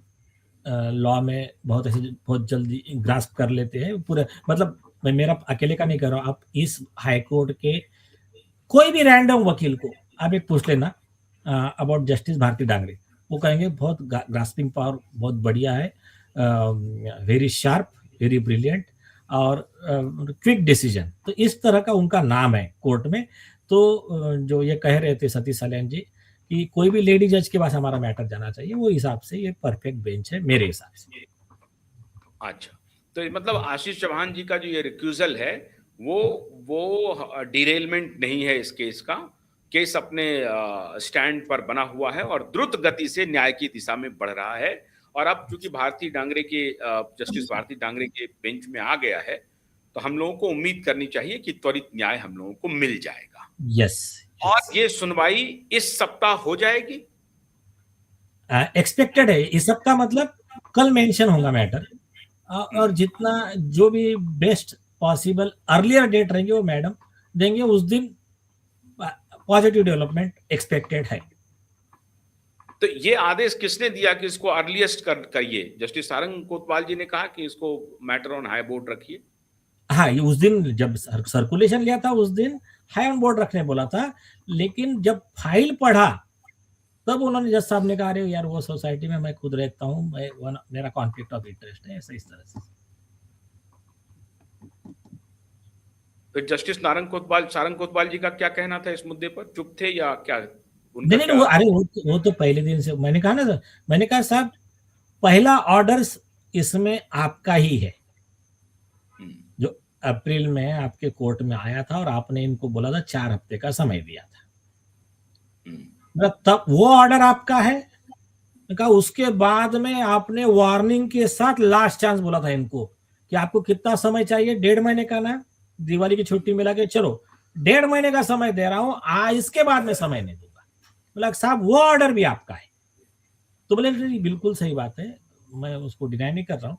लॉ में बहुत जल्दी ग्रास्प कर लेते हैं पूरे, मतलब मैं मेरा अकेले का नहीं कर रहा हूँ, आप इस हाई कोर्ट के कोई भी रैंडम वकील को आप एक पूछ लेना अबाउट जस्टिस भारती डांगरे, वो कहेंगे बहुत ग्रास्पिंग पावर बहुत बढ़िया है, वेरी शार्प, वेरी ब्रिलियंट और क्विक डिसीजन। तो इस तरह का उनका नाम है कोर्ट में। तो जो ये कह रहे थे सतीश सलेम जी कि कोई भी लेडी जज के पास हमारा मैटर जाना चाहिए, वो हिसाब से ये परफेक्ट बेंच है मेरे हिसाब से। अच्छा, तो मतलब आशीष चौहान जी का जो ये रिक्यूजल है वो डिरेलमेंट नहीं है इस केस का। केस अपने स्टैंड पर बना हुआ है और द्रुत गति से न्याय की दिशा में बढ़ रहा है। और अब चूंकि भारती डांगरे के जस्टिस भारती डांगरे के बेंच में आ गया है, तो हम लोगों को उम्मीद करनी चाहिए कि त्वरित न्याय हम लोगों को मिल जाएगा। यस। और ये सुनवाई इस सप्ताह हो जाएगी, एक्सपेक्टेड है। इस सप्ताह मतलब कल मेंशन होगा मैटर, और जितना जो भी बेस्ट पॉसिबल अर्लियर डेट रहेंगे वो मैडम देंगे, उस दिन पॉजिटिव डेवलपमेंट एक्सपेक्टेड है। तो ये आदेश किसने दिया कि इसको अर्लीस्ट करिए? जस्टिस सारंग कोतवाल जी ने कहा कि इसको मैटर ऑन हाई बोर्ड रखिए। हाँ, ये उस दिन जब सर्कुलेशन लिया था उस दिन हाई ऑन बोर्ड रखने बोला था, लेकिन जब फाइल पढ़ा तब उन्होंने जज साहब ने कहा अरे यार वो सोसाइटी में मैं खुद रहता हूँ, मेरा कॉन्फ्लिक्ट ऑफ इंटरेस्ट है, ऐसा इस तरह से। फिर जस्टिस सारंग कोतवाल जी का क्या कहना था इस मुद्दे पर? चुप थे या क्या? नहीं नहीं, वो तो पहले दिन से मैंने कहा ना सर, मैंने कहा साहब पहला ऑर्डर इसमें आपका ही है, जो अप्रैल में आपके कोर्ट में आया था और आपने इनको बोला था 4 हफ्ते का समय दिया था, तब वो ऑर्डर आपका है। कहा उसके बाद में आपने वार्निंग के साथ लास्ट चांस बोला था इनको कि आपको कितना समय चाहिए, 1.5 महीने का ना, दिवाली की छुट्टी मिला के चलो 1.5 महीने का समय दे रहा हूं, इसके बाद में समय नहीं दूंगा। बोला साहब वो ऑर्डर भी आपका है। तो बोले बिल्कुल सही बात है, मैं उसको डिनाई नहीं कर रहा हूं,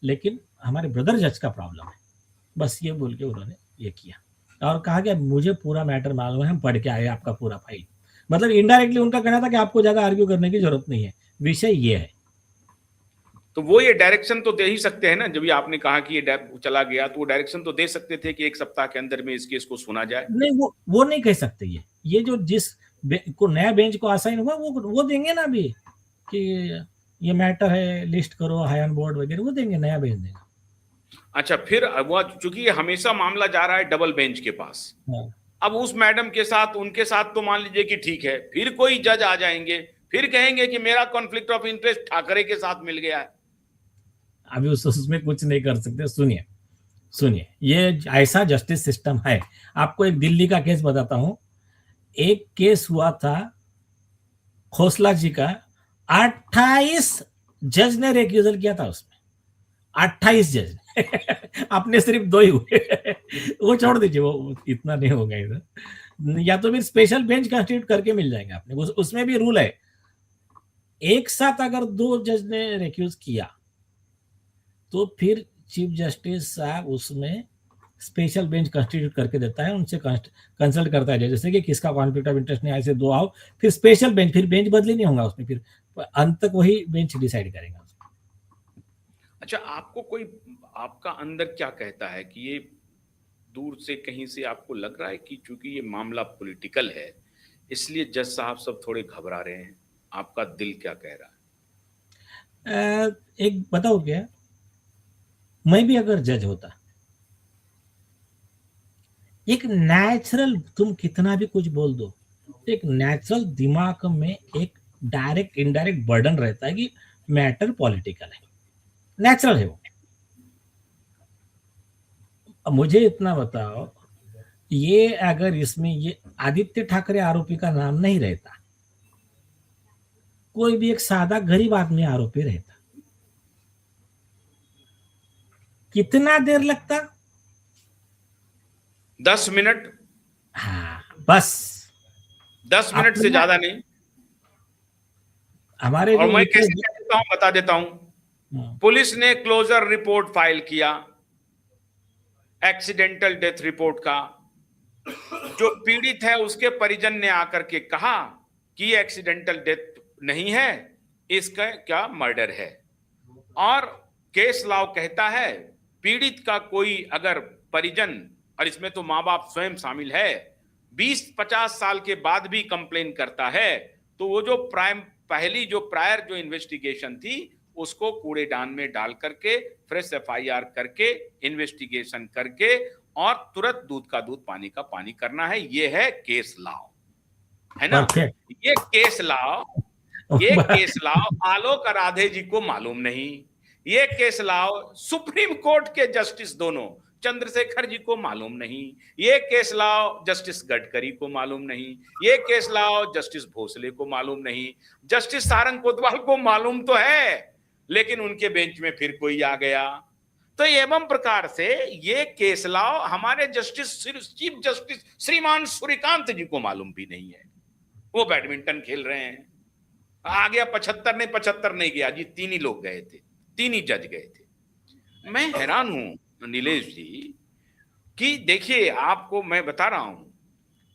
लेकिन हमारे ब्रदर जज का प्रॉब्लम है, बस ये बोल के उन्होंने ये किया और कहा कि मुझे पूरा मैटर मालूम है, हम पढ़ के आए आपका पूरा फाइल। मतलब इनडायरेक्टली उनका कहना था कि आपको ज्यादा आर्ग्यू करने की जरूरत नहीं है, विषय ये है। तो वो ये डायरेक्शन तो दे ही सकते हैं ना, जब आपने कहा कि ये चला गया तो वो डायरेक्शन तो दे सकते थे कि 1 सप्ताह के अंदर में इस केस को सुना जाए। नहीं, वो नहीं कह सकते। ये जो जिस को नया बेंच को असाइन हुआ वो देंगे ना अभी कि ये मैटर है, लिस्ट करो हाई ऑन बोर्ड वगैरह, वो देंगे, नया बेंच देगा। अच्छा, फिर वो चूंकि हमेशा मामला जा रहा है डबल बेंच के पास, अब उस मैडम के साथ उनके साथ तो मान लीजिए कि ठीक है, फिर कोई जज आ जाएंगे, फिर कहेंगे कि मेरा कॉन्फ्लिक्ट ऑफ इंटरेस्ट ठाकरे के साथ मिल गया है। अभी उसमें कुछ नहीं कर सकते। सुनिए, ये ऐसा जस्टिस सिस्टम है। आपको एक दिल्ली का केस बताता हूं। एक केस हुआ था खोसला जी का, 28 जज ने रेक्यूजल किया था उसमें, 28 जज अपने सिर्फ 2 ही हुए वो छोड़ दीजिए, वो इतना नहीं होगा इधर, या तो फिर स्पेशल बेंच कंस्टिट्यूट करके मिल जाएगा आपने। उसमें भी रूल है, एक साथ अगर 2 जज ने रेक्यूज किया तो फिर चीफ जस्टिस साहब उसमें स्पेशल बेंच कंस्टिट्यूट करके देता है, उनसे कंसल्ट करता है, जैसे कि किसका कॉन्फ्लिक्ट ऑफ इंटरेस्ट नहीं, ऐसे 2 आओ, फिर स्पेशल बेंच, फिर बेंच बदली नहीं होगा उसमें, फिर अंत तक वही बेंच डिसाइड करेगा। अच्छा, आपका अंदर क्या कहता है कि ये दूर से कहीं से आपको लग रहा है कि चूंकि ये मामला पॉलिटिकल है इसलिए जज साहब सब थोड़े घबरा रहे हैं? आपका दिल क्या कह रहा है? एक बताओ क्या, मैं भी अगर जज होता, एक नेचुरल, तुम कितना भी कुछ बोल दो, एक नेचुरल दिमाग में एक डायरेक्ट इनडायरेक्ट बर्डन रहता है कि मैटर पॉलिटिकल है, नेचुरल है वो। अब मुझे इतना बताओ ये अगर इसमें ये आदित्य ठाकरे आरोपी का नाम नहीं रहता, कोई भी एक सादा गरीब आदमी आरोपी रहता, कितना देर लगता? 10 मिनट, हाँ, बस 10 मिनट से अपना ज्यादा नहीं। हमारे और जो मैं इतने कैसे कह देता हूं, बता देता हूं। हाँ, पुलिस ने क्लोजर रिपोर्ट फाइल किया एक्सीडेंटल डेथ रिपोर्ट का। जो पीड़ित है उसके परिजन ने आकर के कहा कि ये एक्सीडेंटल डेथ नहीं है, इसका क्या मर्डर है। और केस लॉ कहता है पीड़ित का कोई अगर परिजन, और इसमें तो माँ बाप स्वयं शामिल है, 20-50 साल के बाद भी कंप्लेन करता है, तो वो जो पहली जो प्रायर जो इन्वेस्टिगेशन थी उसको कूड़ेदान में डाल करके फ्रेश एफआईआर करके इन्वेस्टिगेशन करके और तुरंत दूध का दूध पानी का पानी करना है। ये है केस लॉ, है ना। परफेक्ट। ये केस लॉ आलोक राधे जी को मालूम नहीं। ये केस लॉ सुप्रीम कोर्ट के जस्टिस दोनों चंद्रशेखर जी को मालूम नहीं। ये केस लॉ जस्टिस गडकरी को मालूम नहीं। ये केस लॉ जस्टिस भोसले को मालूम नहीं। जस्टिस सारंग कोतवाल को मालूम तो है, लेकिन उनके बेंच में फिर कोई आ गया। तो एवं प्रकार से ये केस लॉ हमारे चीफ जस्टिस श्रीमान सूर्यकांत जी को मालूम भी नहीं है। वो बैडमिंटन खेल रहे हैं, आ गया 75 नहीं गया जी, 3 ही लोग गए थे, 3 ही जज गए थे। मैं हैरान हूं नीलेश जी कि देखिए आपको मैं बता रहा हूं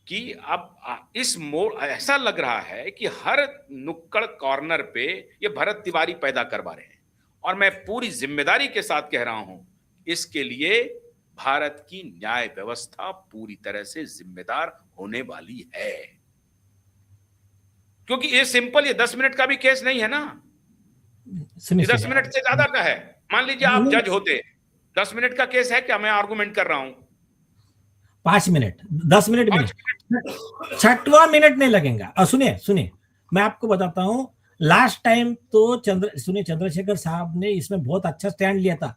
कि अब इस मोड़ ऐसा लग रहा है कि हर नुक्कड़ कॉर्नर पे ये भरत तिवारी पैदा करवा रहे हैं। और मैं पूरी जिम्मेदारी के साथ कह रहा हूं, इसके लिए भारत की न्याय व्यवस्था पूरी तरह से जिम्मेदार होने वाली है। क्योंकि ये सिंपल, ये 10 मिनट का भी केस नहीं है ना, ये 10 मिनट से ज्यादा का है। मान लीजिए आप जज होते, 10 मिनट का केस है क्या, मैं आर्गुमेंट कर रहा हूं। 5 मिनट, 10 मिनट भी नहीं, 6वां मिनट नहीं लगेगा। और सुनिए सुनिए, मैं आपको बताता हूं, लास्ट टाइम तो चंद्रशेखर साहब ने इसमें बहुत अच्छा स्टैंड लिया था,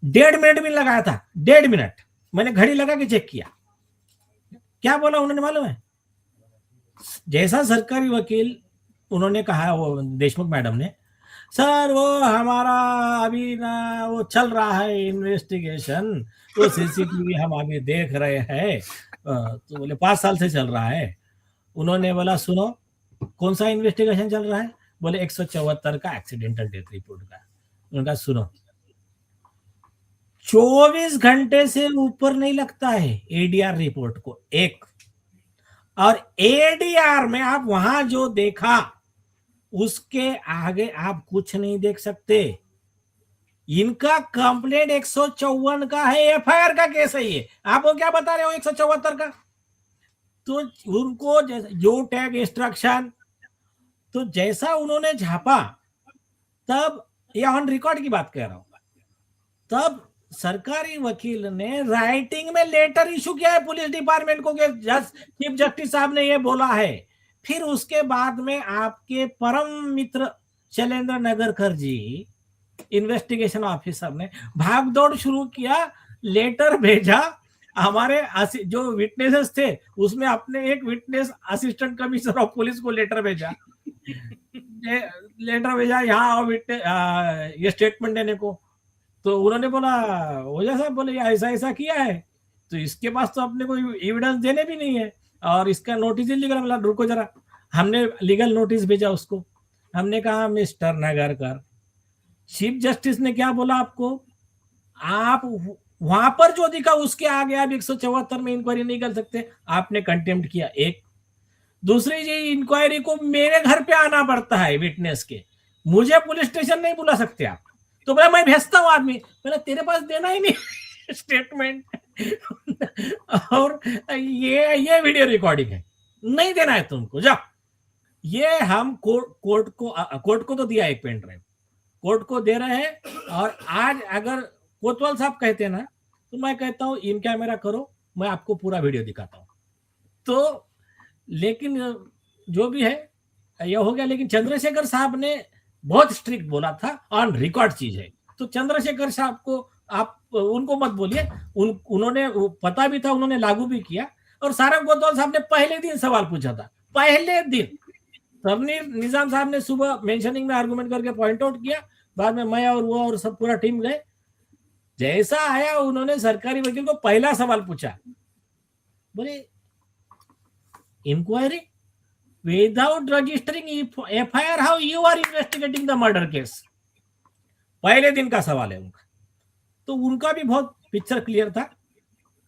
1.5 मिनट भी लगाया था, 1.5 मिनट। मैंने घड़ी लगा के चेक किया, क्या बोला उन्होंने मालूम है? जैसा सरकारी वकील उन्होंने कहा, वो देशमुख मैडम ने, सर वो हमारा अभी ना वो चल रहा है इन्वेस्टिगेशन, वो सीसीटीवी हम अभी देख रहे हैं। तो बोले 5 साल से चल रहा है। उन्होंने बोला सुनो, कौन सा इन्वेस्टिगेशन चल रहा है? बोले 174 का एक्सीडेंटल डेथ रिपोर्ट का। उन्होंने कहा सुनो, 24 घंटे से ऊपर नहीं लगता है एडीआर रिपोर्ट को एक, और एडीआर में आप वहां जो देखा उसके आगे आप कुछ नहीं देख सकते। इनका कंप्लेंट 154 का है, एफआईआर का केस है ये, आप वो क्या बता रहे हो 174 का? तो उनको जो टैग इंस्ट्रक्शन, तो जैसा उन्होंने झापा, तब ये ऑन रिकॉर्ड की बात कर रहा हूं, तब सरकारी वकील ने राइटिंग में लेटर इशू किया है पुलिस डिपार्टमेंट को कि चीफ जस्टिस साहब ने ये बोला है। फिर उसके बाद में आपके परम मित्र शैलेंद्र नगरकर जी, इन्वेस्टिगेशन ऑफिसर ने भाग दौड़ शुरू किया, लेटर भेजा। हमारे जो विटनेसेस थे उसमें अपने एक witness assistant commissioner of police को लेटर भेजा, यहाँ ये स्टेटमेंट देने को। तो उन्होंने बोला, ओझा साहब बोले ऐसा ऐसा किया है, तो इसके पास तो अपने को एविडेंस देने भी नहीं है, और इसका नोटिस लीगल। बोला रुको जरा, हमने लीगल नोटिस भेजा उसको। हमने कहा मिस्टर नगरकर, चीफ जस्टिस ने क्या बोला आपको? आप वहां पर जो दिखा उसके आगे आप 174 में इंक्वायरी नहीं कर सकते, आपने कंटेम्प्ट किया। एक दूसरी जी, इंक्वायरी को मेरे घर पे आना पड़ता है विटनेस के, मुझे पुलिस स्टेशन नहीं बुला सकते आप। तो बोला मैं भेजता हूं आदमी। बोला तेरे पास देना ही नहीं स्टेटमेंट और ये वीडियो रिकॉर्डिंग है, नहीं देना है तुमको, जाओ। ये हम कोर्ट को तो दिया एक पेन ड्राइव, कोर्ट को दे रहे हैं। और आज अगर कोतवाल साहब कहते ना, तो मैं कहता हूं इन कैमरा करो, मैं आपको पूरा वीडियो दिखाता हूं। तो लेकिन जो भी है यह हो गया। लेकिन चंद्रशेखर साहब ने बहुत स्ट्रिक्ट बोला था, ऑन रिकॉर्ड चीज है, तो चंद्रशेखर साहब को आप उनको मत बोलिए। उन्होंने पता भी था, उन्होंने लागू भी किया। और सारंग कोतवाल साहब ने पहले दिन सवाल पूछा था, पहले दिन तबनीर निजाम साहब ने सुबह मेंशनिंग में आर्गुमेंट करके पॉइंट आउट किया, बाद में मैं और वो और सब पूरा टीम गए। जैसा आया उन्होंने सरकारी वकील को पहला सवाल पूछा, बोले inquiry without registering FIR, how you are investigating the murder case? पहले दिन का सवाल है उनका। तो उनका भी बहुत पिक्चर क्लियर था।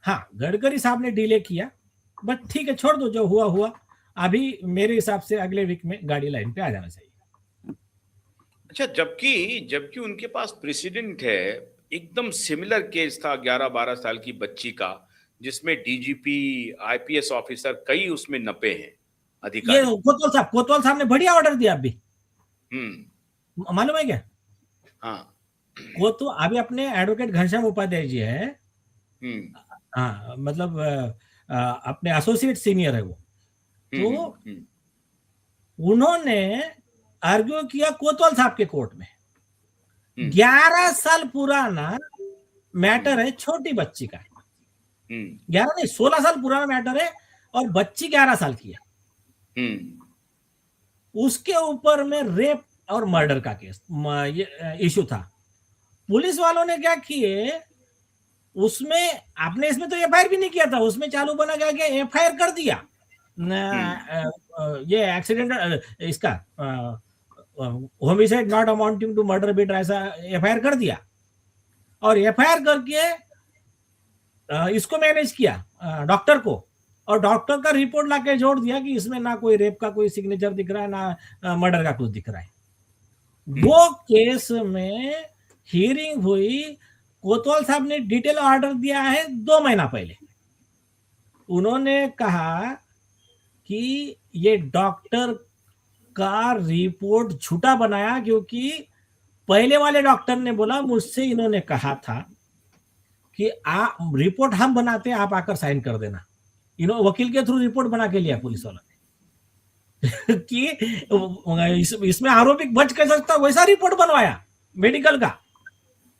हाँ, गडकरी साहब ने डिले किया, बट ठीक है, छोड़ दो, जो हुआ हुआ। अभी मेरे हिसाब से अगले वीक में गाड़ी लाइन पे आ जाना चाहिए। अच्छा, जबकि जबकि उनके पास प्रेसिडेंट है। एकदम सिमिलर केस था 11-12 साल की बच्ची का, जिसमें डीजीपी आईपीएस ऑफिसर कई उसमें नपे हैं ये अधिकारी। कोतवाल साहब ने बढ़िया ऑर्डर दिया अभी, मालूम है क्या? हाँ। तो अभी अपने एडवोकेट घनश्याम उपाध्याय जी है, हाँ, मतलब अपने एसोसिएट सीनियर है वो। तो उन्होंने आर्ग्यू किया कोतवाल साहब के कोर्ट में। 11 साल पुराना मैटर है, छोटी बच्ची का। 11 नहीं, 16 साल पुराना मैटर है, और बच्ची 11 साल की है। उसके ऊपर में रेप और मर्डर का केस इशू था। पुलिस वालों ने क्या किए, उसमें आपने इसमें तो एफआईआर भी नहीं किया था, उसमें चालू बना गया कि एफआईआर कर दिया। ये एक्सीडेंट इसका homicide not amounting to murder बिट, ऐसा एफआईआर कर दिया। और एफआईआर करके इसको मैनेज किया डॉक्टर को, और डॉक्टर का रिपोर्ट लाके जोड़ दिया कि इसमें ना कोई रेप का कोई सिग्नेचर दिख रहा है, ना मर्डर का कुछ दिख रहा है। दो केस में हियरिंग हुई। कोतवाल साहब ने डिटेल ऑर्डर दिया है 2 महीना पहले। उन्होंने कहा कि ये डॉक्टर का रिपोर्ट झूठा बनाया, क्योंकि पहले वाले डॉक्टर ने बोला मुझसे इन्होंने कहा था कि आप रिपोर्ट हम बनाते हैं, आप आकर साइन कर देना। इन्होंने वकील के थ्रू रिपोर्ट बना के लिया पुलिस वाला ने कि इसमें आरोपी बच कर सकता, वैसा रिपोर्ट बनवाया मेडिकल का।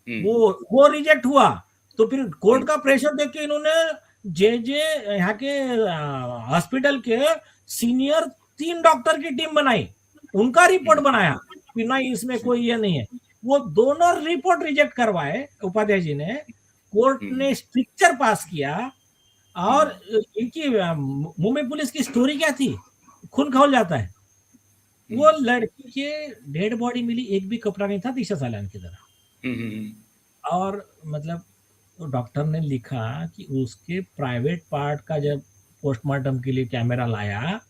वो रिजेक्ट हुआ। तो फिर कोर्ट का प्रेशर देख के इन्होंने जे यहाँ के हॉस्पिटल के सीनियर 3 डॉक्टर की टीम बनाई, उनका रिपोर्ट बनाया कि नहीं इसमें कोई ये नहीं है। वो दोनों रिपोर्ट रिजेक्ट करवाए उपाध्याय जी ने। कोर्ट ने स्ट्रिक्चर पास किया। और इनकी मुंबई पुलिस की स्टोरी क्या थी, खून खौल जाता है। वो लड़की के डेड बॉडी मिली, एक भी कपड़ा नहीं था दिशा सालान की तरह। और मतलब डॉक्टर ने लिखा कि उसके प्राइवेट पार्ट का जब पोस्टमार्टम के लिए कैमरा लाया,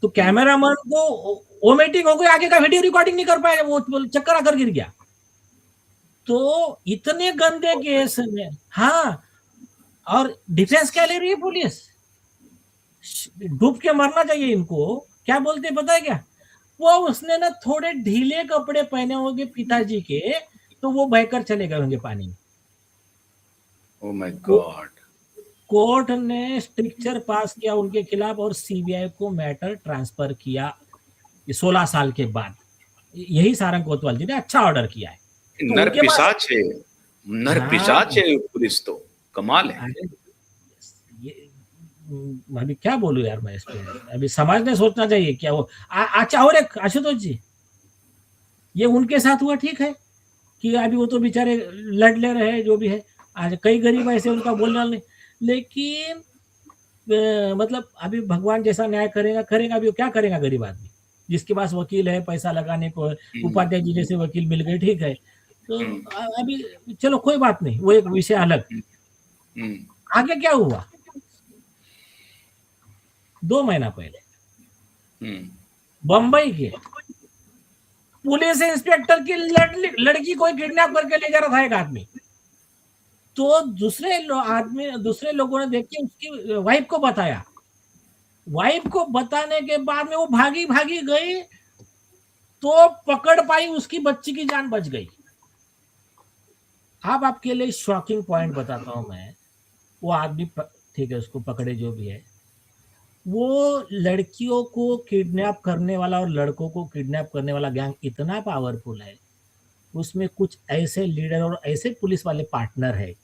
तो कैमरामैन को वोमिटिंग हो गई, आगे का वीडियो रिकॉर्डिंग नहीं कर पाया, वो चक्कर आकर गिर गया। तो इतने गंदे केस में, हाँ, और डिफेंस क्या ले रही है पुलिस, डूब के मरना चाहिए इनको। क्या बोलते पता है क्या, वो उसने ना थोड़े ढीले कपड़े पहने होंगे पिताजी के, तो वो बहकर चले गए होंगे पानी में। Oh my God. कोर्ट ने स्ट्रिक्चर पास किया उनके खिलाफ, और सीबीआई को मैटर ट्रांसफर किया 16 साल के बाद। यही सारंग कोतवाल जी ने अच्छा ऑर्डर किया है। तो नर पिशाच है, नर पिशाच है पुलिस, तो कमाल है। अभी क्या बोलूं यार मैं इस पे, अभी समाज ने सोचना चाहिए क्या वो। अच्छा, और एक आशुतोष जी, ये उनके साथ हुआ ठीक है कि अभी वो तो बेचारे लड़ ले रहे हैं जो भी है। आज कई गरीब ऐसे उनका बोलना नहीं, लेकिन मतलब अभी भगवान जैसा न्याय करेगा करेगा। अभी क्या करेगा गरीब आदमी, जिसके पास वकील है पैसा लगाने को, उपाध्याय जी जैसे वकील मिल गए, ठीक है। तो अभी चलो कोई बात नहीं, वो एक विषय अलग। आगे क्या हुआ, 2 महीना पहले बंबई के पुलिस इंस्पेक्टर की लड़की को किडनैप करके ले जा रहा था एक आदमी। तो दूसरे लोगों ने देख के उसकी वाइफ को बताया। वाइफ को बताने के बाद में वो भागी भागी गई, तो पकड़ पाई, उसकी बच्ची की जान बच गई। अब आपके लिए शॉकिंग पॉइंट बताता हूं मैं। वो आदमी ठीक है, उसको पकड़े जो भी है, वो लड़कियों को किडनैप करने वाला और लड़कों को किडनैप करने वाला गैंग इतना पावरफुल है उसमें कुछ ऐसे लीडर और ऐसे पुलिस वाले पार्टनर है,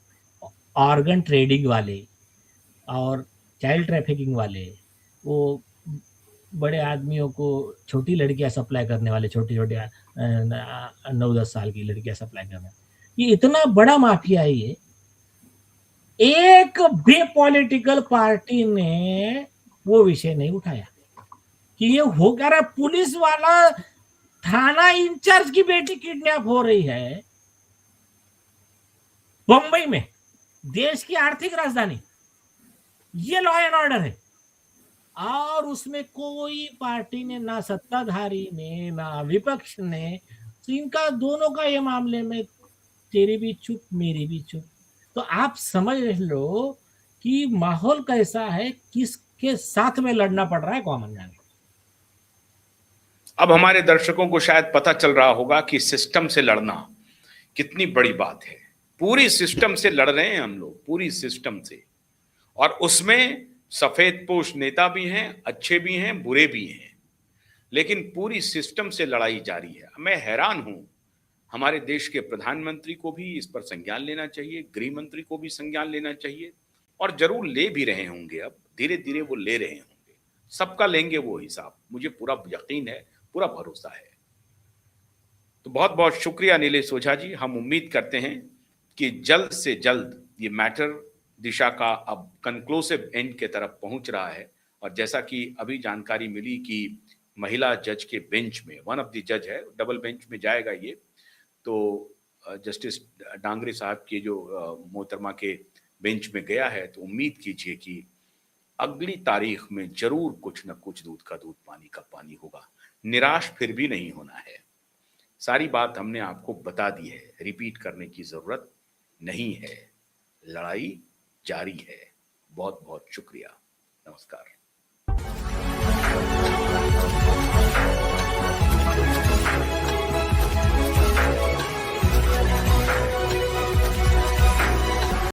ऑर्गन ट्रेडिंग वाले और चाइल्ड ट्रैफिकिंग वाले, वो बड़े आदमियों को छोटी लड़कियां सप्लाई करने वाले, छोटी-छोटी 9-10 साल की लड़कियां सप्लाई करने, ये इतना बड़ा माफिया है ये। एक भी पॉलिटिकल पार्टी ने वो विषय नहीं उठाया कि ये हो क्या रहा है। पुलिस वाला थाना इंचार्ज की बेटी किडनैप हो रही है बंबई में, देश की आर्थिक राजधानी, ये लॉ एंड ऑर्डर है। और उसमें कोई पार्टी ने, ना सत्ताधारी ने ना विपक्ष ने, तो इनका दोनों का ये मामले में तेरी भी चुप मेरी भी चुप। तो आप समझ लो कि माहौल कैसा है, किसके साथ में लड़ना पड़ रहा है कॉमन मैन। अब हमारे दर्शकों को शायद पता चल रहा होगा कि सिस्टम से लड़ना कितनी बड़ी बात है। पूरी सिस्टम से लड़ रहे हैं हम लोग, पूरी सिस्टम से, और उसमें सफेद पोश नेता भी हैं, अच्छे भी हैं, बुरे भी हैं, लेकिन पूरी सिस्टम से लड़ाई जारी है। मैं हैरान हूं, हमारे देश के प्रधानमंत्री को भी इस पर संज्ञान लेना चाहिए, गृह मंत्री को भी संज्ञान लेना चाहिए, और जरूर ले भी रहे होंगे। अब धीरे धीरे वो ले रहे होंगे, सबका लेंगे वो हिसाब, मुझे पूरा यकीन है, पूरा भरोसा है। तो बहुत बहुत शुक्रिया नीलेश ओझा जी। हम उम्मीद करते हैं कि जल्द से जल्द ये मैटर दिशा का अब कंक्लूसिव एंड के तरफ पहुंच रहा है। और जैसा कि अभी जानकारी मिली कि महिला जज के बेंच में, वन ऑफ द जज है, डबल बेंच में जाएगा ये, तो जस्टिस डांगरे साहब के जो मोहतरमा के बेंच में गया है, तो उम्मीद कीजिए कि अगली तारीख में जरूर कुछ न कुछ दूध का दूध पानी का पानी होगा। निराश फिर भी नहीं होना है। सारी बात हमने आपको बता दी है, रिपीट करने की जरूरत नहीं है। लड़ाई जारी है। बहुत बहुत शुक्रिया। नमस्कार।